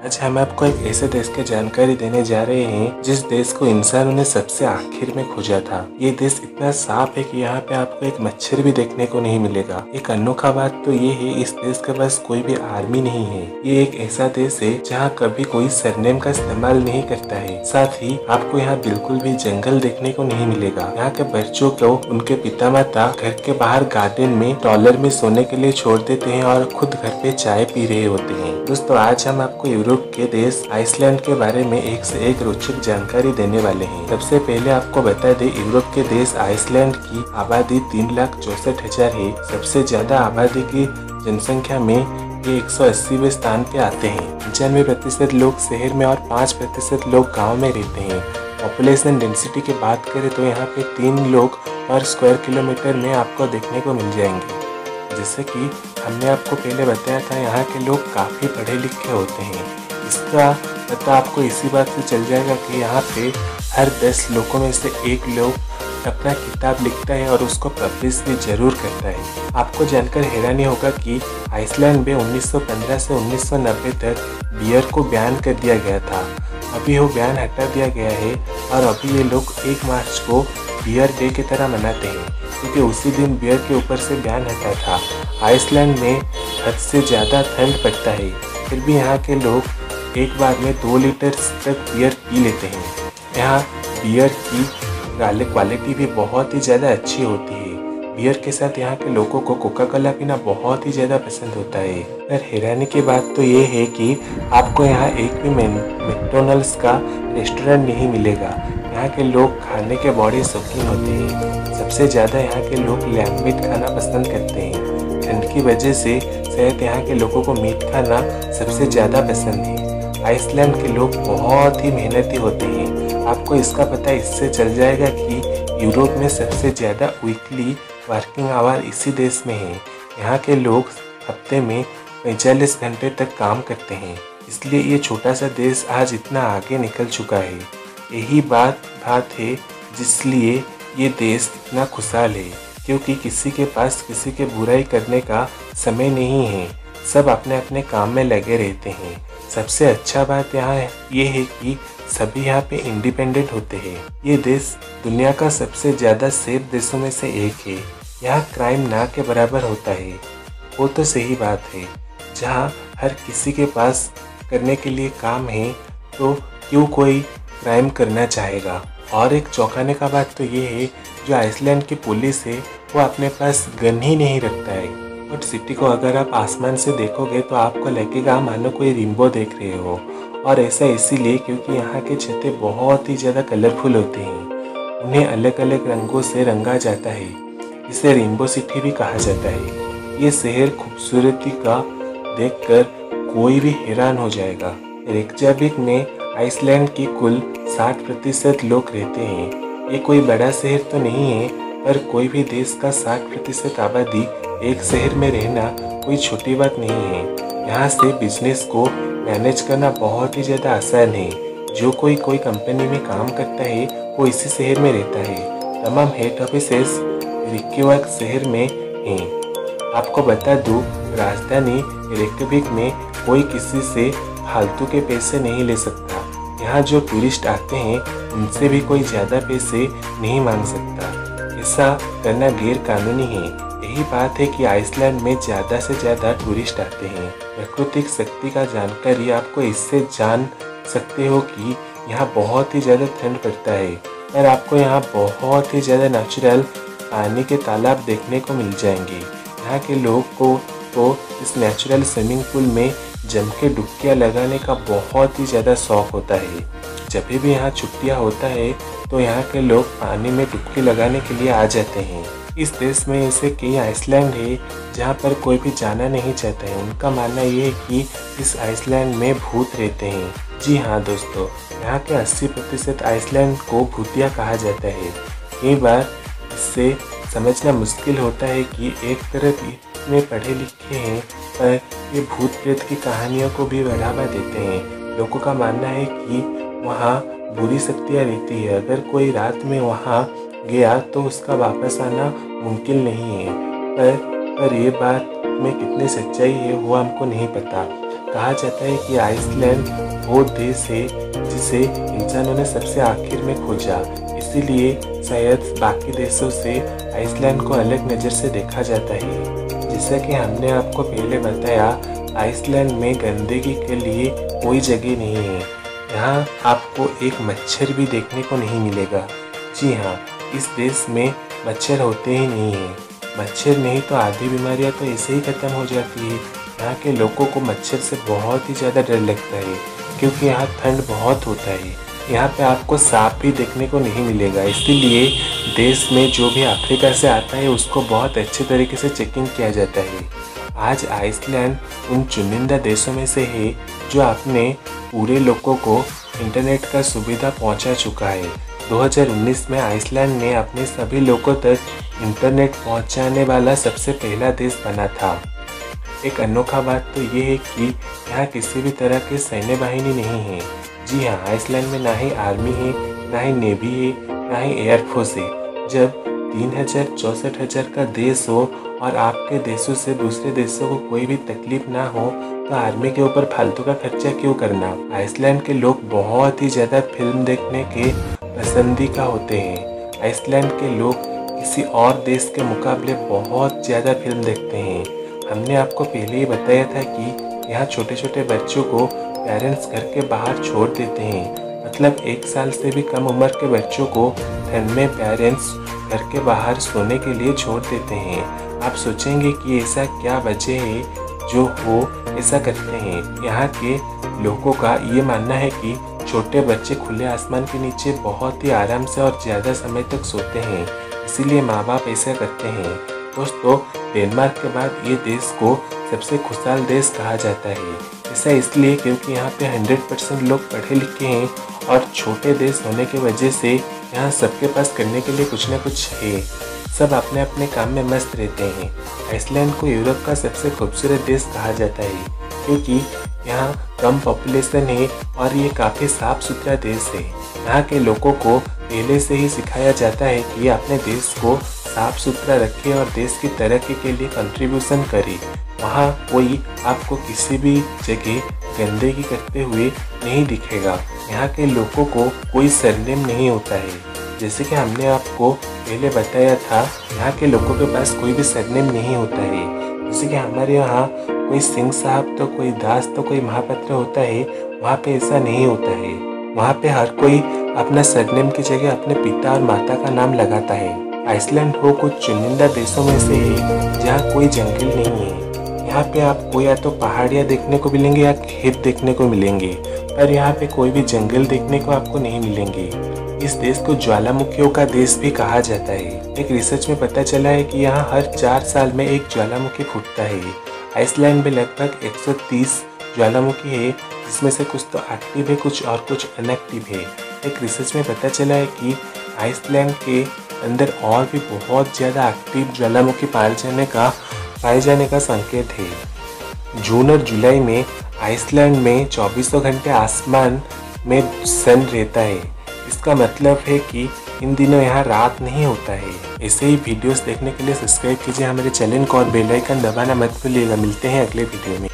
आज हम आपको एक ऐसे देश की जानकारी देने जा रहे हैं जिस देश को इंसानों ने सबसे आखिर में खोजा था। ये देश इतना साफ है कि यहाँ पे आपको एक मच्छर भी देखने को नहीं मिलेगा। एक अनोखा बात तो ये है, इस देश के पास कोई भी आर्मी नहीं है। ये एक ऐसा देश है जहाँ कभी कोई सरनेम का इस्तेमाल नहीं करता है। साथ ही आपको यहाँ बिल्कुल भी जंगल देखने को नहीं मिलेगा। यहाँ के बच्चों को उनके पिता माता घर के बाहर गार्डन में ट्रॉलर में सोने के लिए छोड़ देते हैं और खुद घर पे चाय पी रहे होते हैं। दोस्तों, आज हम आपको यूरोप के देश आइसलैंड के बारे में एक से एक रोचक जानकारी देने वाले हैं। सबसे पहले आपको बता दें, यूरोप के देश आइसलैंड की आबादी 3,64,000 है। सबसे ज्यादा आबादी की जनसंख्या में ये 180वें स्थान पे आते हैं। 95% लोग शहर में और 5% लोग गाँव में रहते हैं। पॉपुलेशन डेंसिटी की बात करें तो यहाँ पे 3 लोग पर स्क्वायर किलोमीटर में आपको देखने को मिल जाएंगे। जैसे कि हमने आपको पहले बताया था, यहाँ के लोग काफ़ी पढ़े लिखे होते हैं। इसका पता आपको इसी बात से चल जाएगा कि यहाँ पे हर 10 लोगों में से एक लोग अपना किताब लिखता है और उसको पब्लिश भी जरूर करता है। आपको जानकर हैरानी होगा कि आइसलैंड में 1915 से 1990 तक बियर को बैन कर दिया गया था। अभी वो बैन हटा दिया गया है और अभी ये लोग 1 मार्च को बियर डे की तरह मनाते हैं, क्योंकि उसी दिन बियर के ऊपर से बैन हटा था। आइसलैंड में हद से ज़्यादा ठंड पड़ता है, फिर भी यहाँ के लोग एक बार में 2 लीटर तक बियर पी लेते हैं। यहाँ बियर की क्वालिटी भी बहुत ही ज़्यादा अच्छी होती है। बियर के साथ यहाँ के लोगों को कोका कोला पीना बहुत ही ज़्यादा पसंद होता है। पर हैरानी की बात तो ये है कि आपको यहाँ एक भी मैकडॉनल्ड्स का रेस्टोरेंट नहीं मिलेगा। यहाँ के लोग खाने के बड़े शौकीन होते हैं। सबसे ज़्यादा यहाँ के लोग लैम्ब मीट खाना पसंद करते हैं। ठंड की वजह से शायद यहाँ के लोगों को मीट खाना सबसे ज़्यादा पसंद है। आइसलैंड के लोग बहुत ही मेहनती होते हैं। आपको इसका पता इससे चल जाएगा कि यूरोप में सबसे ज़्यादा वीकली वर्किंग आवर इसी देश में है। यहाँ के लोग हफ्ते में 45 घंटे तक काम करते हैं। इसलिए ये छोटा सा देश आज इतना आगे निकल चुका है। यही बात है जिसलिए ये देश इतना खुशहाल है, क्योंकि किसी के पास किसी के बुराई करने का समय नहीं है। सब अपने अपने काम में लगे रहते हैं। सबसे अच्छा बात यहाँ ये है कि सभी यहाँ पे इंडिपेंडेंट होते हैं। ये देश दुनिया का सबसे ज़्यादा सेफ देशों में से एक है। यहाँ क्राइम ना के बराबर होता है। वो तो सही बात है, जहाँ हर किसी के पास करने के लिए काम है तो क्यों कोई क्राइम करना चाहेगा। और एक चौंकाने का बात तो ये है, जो आइसलैंड की पुलिस है वो अपने पास गन ही नहीं रखता है। बट सिटी को अगर आप आसमान से देखोगे तो आपको लगेगा मानो कोई रेनबो देख रहे हो। और ऐसा इसीलिए क्योंकि यहाँ के छतें बहुत ही ज़्यादा कलरफुल होते हैं। उन्हें अलग अलग रंगों से रंगा जाता है। इसे रेनबो सिटी भी कहा जाता है। ये शहर खूबसूरती का देखकर कोई भी हैरान हो जाएगा। रेकजाविक में आइसलैंड की कुल 60% लोग रहते हैं। ये कोई बड़ा शहर तो नहीं है, पर कोई भी देश का 60% आबादी एक शहर में रहना कोई छोटी बात नहीं है। यहाँ से बिजनेस को मैनेज करना बहुत ही ज़्यादा आसान है। जो कोई कंपनी में काम करता है वो इसी शहर में रहता है। तमाम हेड ऑफिसेस रिक्कीवाक शहर में हैं। आपको बता दूँ, राजधानी रेकजाविक में कोई किसी से फालतू के पैसे नहीं ले सकता। यहाँ जो टूरिस्ट आते हैं उनसे भी कोई ज़्यादा पैसे नहीं मांग सकता। ऐसा करना गैर कानूनी है। यही बात है कि आइसलैंड में ज़्यादा से ज़्यादा टूरिस्ट आते हैं। प्राकृतिक शक्ति का जानकारी आपको इससे जान सकते हो कि यहाँ बहुत ही ज़्यादा ठंड पड़ता है, पर आपको यहाँ बहुत ही ज़्यादा नेचुरल पानी के तालाब देखने को मिल जाएंगे। यहाँ के लोग को तो इस नेचुरल स्विमिंग पूल में जम के डुबकियाँ लगाने का बहुत ही ज़्यादा शौक होता है। जब भी यहाँ छुट्टियाँ होता है तो यहाँ के लोग पानी में डुबकी लगाने के लिए आ जाते हैं। इस देश में ऐसे कई आइसलैंड है जहाँ पर कोई भी जाना नहीं चाहता है। उनका मानना ये है कि इस आइसलैंड में भूत रहते हैं। जी हाँ दोस्तों, यहाँ के 80% आइसलैंड को भूतिया कहा जाता है। कई बार इससे समझना मुश्किल होता है कि एक तरफ इतने पढ़े लिखे हैं, पर ये भूत प्रेत की कहानियों को भी बढ़ावा देते हैं। लोगों का मानना है कि वहाँ बुरी शक्तियाँ रहती है। अगर कोई रात में वहाँ गया तो उसका वापस आना मुमकिन नहीं है। पर ये बात में कितनी सच्चाई है वो हमको नहीं पता। कहा जाता है कि आइसलैंड वो देश है जिसे इंसानों ने सबसे आखिर में खोजा, इसीलिए शायद बाकी देशों से आइसलैंड को अलग नज़र से देखा जाता है। जैसा कि हमने आपको पहले बताया, आइसलैंड में गंदगी के लिए कोई जगह नहीं है। यहाँ आपको एक मच्छर भी देखने को नहीं मिलेगा। जी हाँ, इस देश में मच्छर होते ही नहीं हैं। मच्छर नहीं तो आधी बीमारियाँ तो ऐसे ही ख़त्म हो जाती है। यहाँ के लोगों को मच्छर से बहुत ही ज़्यादा डर लगता है, क्योंकि यहाँ ठंड बहुत होता है। यहाँ पे आपको सांप भी देखने को नहीं मिलेगा, इसीलिए देश में जो भी अफ्रीका से आता है उसको बहुत अच्छे तरीके से चेकिंग किया जाता है। आज आइसलैंड उन चुनिंदा देशों में से है जो अपने पूरे लोगों को इंटरनेट का सुविधा पहुंचा चुका है। 2019 में आइसलैंड ने अपने सभी लोगों तक इंटरनेट पहुंचाने वाला सबसे पहला देश बना था। एक अनोखा बात तो ये है कि यहाँ किसी भी तरह की सैन्य बाहिनी नहीं है। जी हाँ, आइसलैंड में ना ही आर्मी है, ना ही नेवी है, ना ही एयरफोर्स है। जब 64,000 का देश हो और आपके देशों से दूसरे देशों को कोई भी तकलीफ ना हो, तो आर्मी के ऊपर फालतू का खर्चा क्यों करना। आइसलैंड के लोग बहुत ही ज़्यादा फिल्म देखने के पसंदीदा होते हैं। आइसलैंड के लोग किसी और देश के मुकाबले बहुत ज़्यादा फिल्म देखते हैं। हमने आपको पहले ही बताया था कि यहाँ छोटे छोटे बच्चों को पेरेंट्स घर के बाहर छोड़ देते हैं। मतलब 1 साल से भी कम उम्र के बच्चों को ठंड में पेरेंट्स घर के बाहर सोने के लिए छोड़ देते हैं। आप सोचेंगे कि ऐसा क्या वजह है जो वो ऐसा करते हैं। यहाँ के लोगों का ये मानना है कि छोटे बच्चे खुले आसमान के नीचे बहुत ही आराम से और ज़्यादा समय तक सोते हैं, इसीलिए माँ बाप ऐसा करते हैं। दोस्तों, डेनमार्क के बाद ये देश को सबसे खुशहाल देश कहा जाता है। ऐसा इसलिए क्योंकि यहाँ पे 100% लोग पढ़े लिखे हैं और छोटे देश होने की वजह से यहाँ सबके पास करने के लिए कुछ ना कुछ है। सब अपने अपने काम में मस्त रहते हैं। आइसलैंड को यूरोप का सबसे खूबसूरत देश कहा जाता है क्योंकि यहाँ कम पॉपुलेशन है और ये काफ़ी साफ सुथरा देश है। यहाँ के लोगों को पहले से ही सिखाया जाता है कि अपने देश को साफ सुथरा रखें और देश की तरक्की के लिए कंट्रीब्यूशन करें। वहाँ कोई आपको किसी भी जगह गंदगी करते हुए नहीं दिखेगा। यहाँ के लोगों को कोई सरनेम नहीं होता है। जैसे कि हमने आपको पहले बताया था, यहाँ के लोगों के पास कोई भी सरनेम नहीं होता है। जैसे कि हमारे यहाँ कोई सिंह साहब तो कोई दास तो कोई महापात्र होता है, वहाँ पे ऐसा नहीं होता है। वहाँ पे हर कोई अपना सरनेम की जगह अपने पिता और माता का नाम लगाता है। आइसलैंड हो कुछ चुनिंदा देशों में से है जहाँ कोई जंगल नहीं है। यहाँ पे आपको या तो पहाड़ियाँ देखने को मिलेंगे या खेत देखने को मिलेंगे, पर यहाँ पे कोई भी जंगल देखने को आपको नहीं मिलेंगे। इस देश को ज्वालामुखियों का देश भी कहा जाता है। एक रिसर्च में पता चला है कि यहाँ हर 4 साल में एक ज्वालामुखी फूटता है। आइसलैंड में लगभग 130 ज्वालामुखी है, जिसमें से कुछ तो एक्टिव है, कुछ और कुछ अनएक्टिव है। एक रिसर्च में पता चला है कि आइसलैंड के अंदर और भी बहुत ज़्यादा एक्टिव ज्वालामुखी पाए जाने का संकेत है। जून और जुलाई में आइसलैंड में 24 घंटे आसमान में सन रहता है। इसका मतलब है कि इन दिनों यहाँ रात नहीं होता है। ऐसे ही वीडियोस देखने के लिए सब्सक्राइब कीजिए हमारे चैनल को और बेल आइकन दबाना मत भूलिएगा। मिलते हैं अगले वीडियो में।